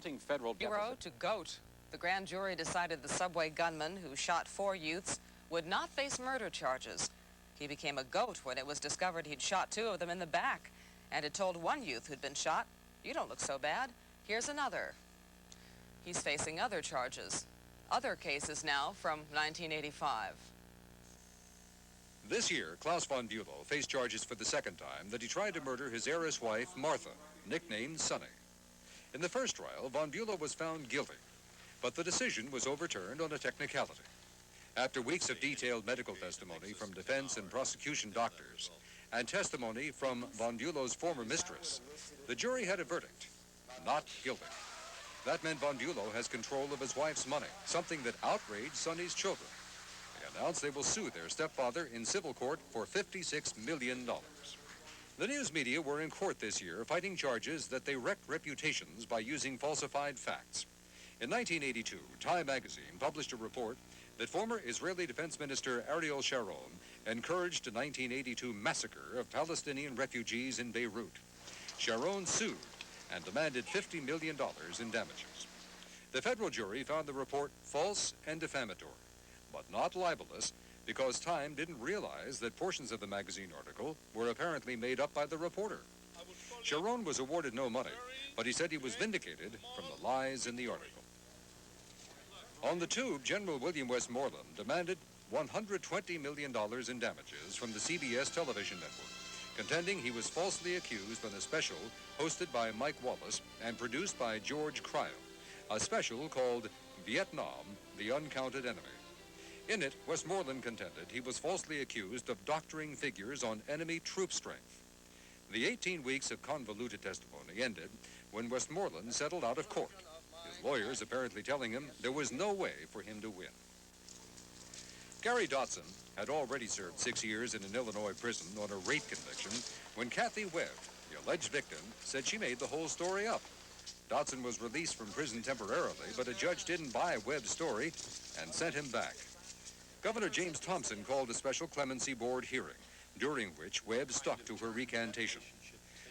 Federal Hero to GOAT. The grand jury decided the subway gunman who shot 4 youths would not face murder charges. He became a GOAT when it was discovered he'd shot 2 of them in the back and had told one youth who'd been shot, "You don't look so bad. Here's another." He's facing other charges. Other cases now from 1985. This year, Klaus von Bülow faced charges for the second time that he tried to murder his heiress wife, Martha, nicknamed Sunny. In the first trial, von Bülow was found guilty, but the decision was overturned on a technicality. After weeks of detailed medical testimony from defense and prosecution doctors and testimony from von Bülow's former mistress, the jury had a verdict: not guilty. That meant von Bülow has control of his wife's money, something that outraged Sunny's children. They announced they will sue their stepfather in civil court for $56 million. The news media were in court this year fighting charges that they wrecked reputations by using falsified facts. In 1982, Time magazine published a report that former Israeli Defense Minister Ariel Sharon encouraged a 1982 massacre of Palestinian refugees in Beirut. Sharon sued and demanded $50 million in damages. The federal jury found the report false and defamatory, but not libelous, because Time didn't realize that portions of the magazine article were apparently made up by the reporter. Sharon was awarded no money, but he said he was vindicated from the lies in the article. On the tube, General William Westmoreland demanded $120 million in damages from the CBS television network, contending he was falsely accused on a special hosted by Mike Wallace and produced by George Cryle, a special called Vietnam, the Uncounted Enemy. In it, Westmoreland contended he was falsely accused of doctoring figures on enemy troop strength. The 18 weeks of convoluted testimony ended when Westmoreland settled out of court, his lawyers apparently telling him there was no way for him to win. Gary Dotson had already served 6 years in an Illinois prison on a rape conviction when Kathy Webb, the alleged victim, said she made the whole story up. Dotson was released from prison temporarily, but a judge didn't buy Webb's story and sent him back. Governor James Thompson called a special clemency board hearing, during which Webb stuck to her recantation.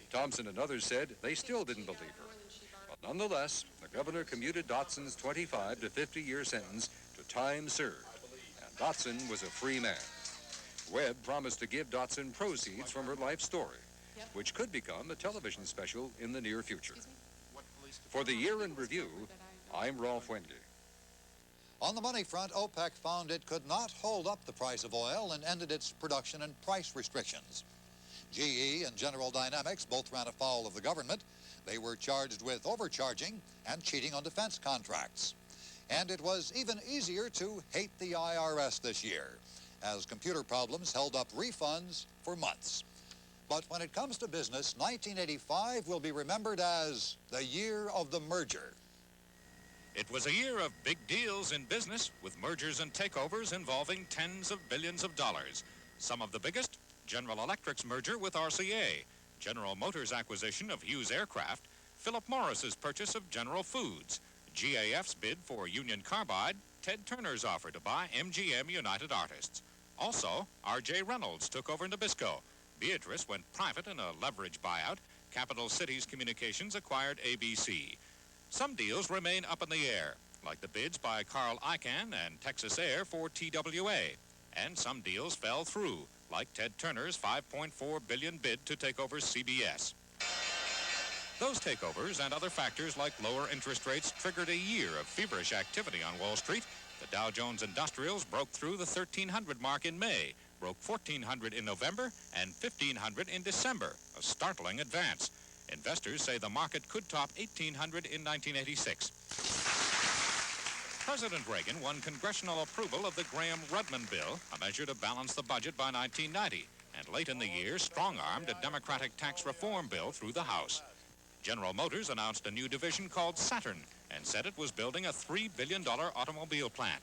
Thompson and others said they still didn't believe her. But nonetheless, the governor commuted Dotson's 25 to 50-year sentence to time served, and Dotson was a free man. Webb promised to give Dotson proceeds from her life story, which could become a television special in the near future. For the Year in Review, I'm Rolf Wenge. On the money front, OPEC found it could not hold up the price of oil and ended its production and price restrictions. GE and General Dynamics both ran afoul of the government. They were charged with overcharging and cheating on defense contracts. And it was even easier to hate the IRS this year, as computer problems held up refunds for months. But when it comes to business, 1985 will be remembered as the year of the merger. It was a year of big deals in business, with mergers and takeovers involving tens of billions of dollars. Some of the biggest: General Electric's merger with RCA, General Motors' acquisition of Hughes Aircraft, Philip Morris's purchase of General Foods, GAF's bid for Union Carbide, Ted Turner's offer to buy MGM United Artists. Also, R.J. Reynolds took over Nabisco. Beatrice went private in a leverage buyout. Capital Cities Communications acquired ABC. Some deals remain up in the air, like the bids by Carl Icahn and Texas Air for TWA. And some deals fell through, like Ted Turner's $5.4 billion bid to take over CBS. Those takeovers and other factors like lower interest rates triggered a year of feverish activity on Wall Street. The Dow Jones Industrials broke through the 1,300 mark in May, broke 1,400 in November, and 1,500 in December, a startling advance. Investors say the market could top 1,800 in 1986. President Reagan won congressional approval of the Graham-Rudman bill, a measure to balance the budget by 1990, and late in the year strong-armed a Democratic tax reform bill through the House. General Motors announced a new division called Saturn and said it was building a $3 billion automobile plant.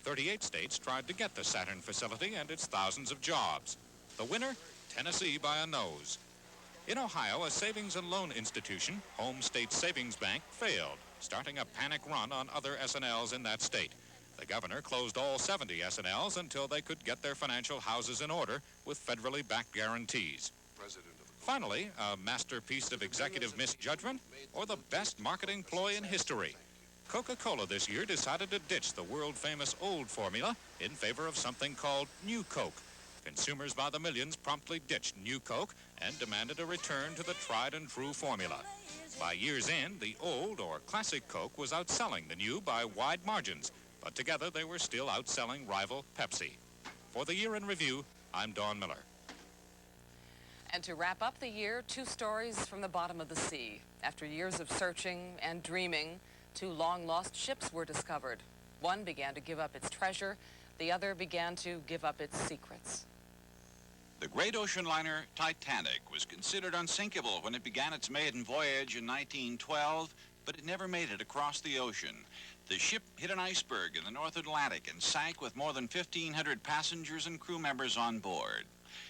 38 states tried to get the Saturn facility and its thousands of jobs. The winner, Tennessee by a nose. In Ohio, a savings and loan institution, Home State Savings Bank, failed, starting a panic run on other S&Ls in that state. The governor closed all 70 S&Ls until they could get their financial houses in order with federally backed guarantees. Finally, a masterpiece of executive misjudgment or the best marketing ploy in history. Coca-Cola this year decided to ditch the world-famous old formula in favor of something called New Coke. Consumers by the millions promptly ditched New Coke and demanded a return to the tried-and-true formula. By year's end, the old or classic Coke was outselling the new by wide margins, but together they were still outselling rival Pepsi. For the Year in Review, I'm Don Miller. And to wrap up the year, 2 stories from the bottom of the sea. After years of searching and dreaming, 2 long-lost ships were discovered. One began to give up its treasure. The other began to give up its secrets. The great ocean liner Titanic was considered unsinkable when it began its maiden voyage in 1912, but it never made it across the ocean. The ship hit an iceberg in the North Atlantic and sank with more than 1,500 passengers and crew members on board.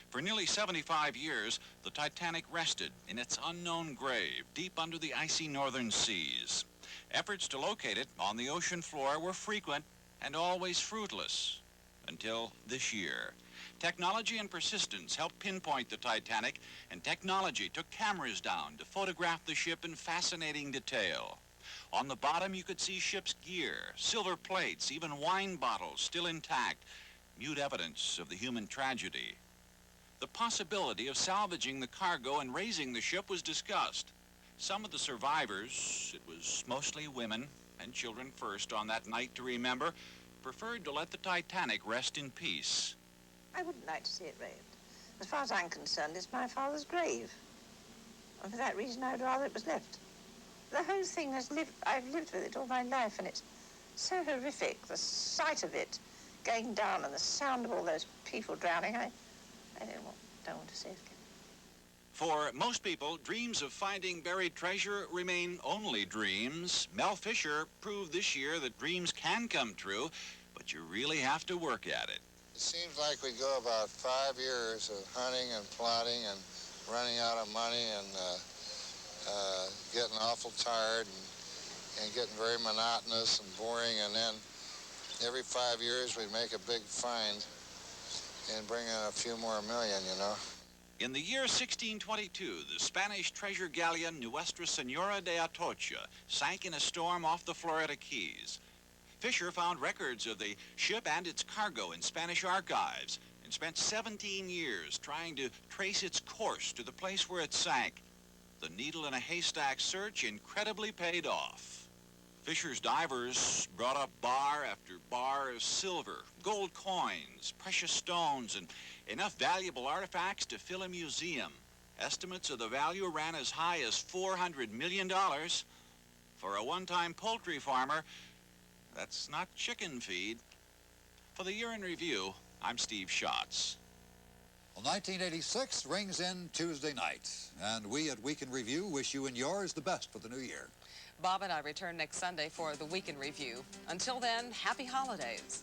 For nearly 75 years, the Titanic rested in its unknown grave deep under the icy northern seas. Efforts to locate it on the ocean floor were frequent and always fruitless, until this year. Technology and persistence helped pinpoint the Titanic, and technology took cameras down to photograph the ship in fascinating detail. On the bottom, you could see ship's gear, silver plates, even wine bottles still intact, mute evidence of the human tragedy. The possibility of salvaging the cargo and raising the ship was discussed. Some of the survivors, it was mostly women and children first on that night to remember, preferred to let the Titanic rest in peace. I wouldn't like to see it raised. As far as I'm concerned, it's my father's grave. And for that reason, I'd rather it was left. The whole thing I've lived with it all my life, and it's so horrific, the sight of it going down and the sound of all those people drowning. I don't want to see it again. For most people, dreams of finding buried treasure remain only dreams. Mel Fisher proved this year that dreams can come true, but you really have to work at it. It seems like we go about 5 years of hunting and plotting and running out of money and getting awful tired and getting very monotonous and boring, and then every 5 years we make a big find and bring in a few more million, you know. In the year 1622, the Spanish treasure galleon Nuestra Senora de Atocha sank in a storm off the Florida Keys. Fisher found records of the ship and its cargo in Spanish archives and spent 17 years trying to trace its course to the place where it sank. The needle in a haystack search incredibly paid off. Fisher's divers brought up bar after bar of silver, gold coins, precious stones, and enough valuable artifacts to fill a museum. Estimates of the value ran as high as $400 million. For a one-time poultry farmer, that's not chicken feed. For the Year in Review, I'm Steve Schatz. Well, 1986 rings in Tuesday night, and we at Week in Review wish you and yours the best for the new year. Bob and I return next Sunday for the Week in Review. Until then, happy holidays.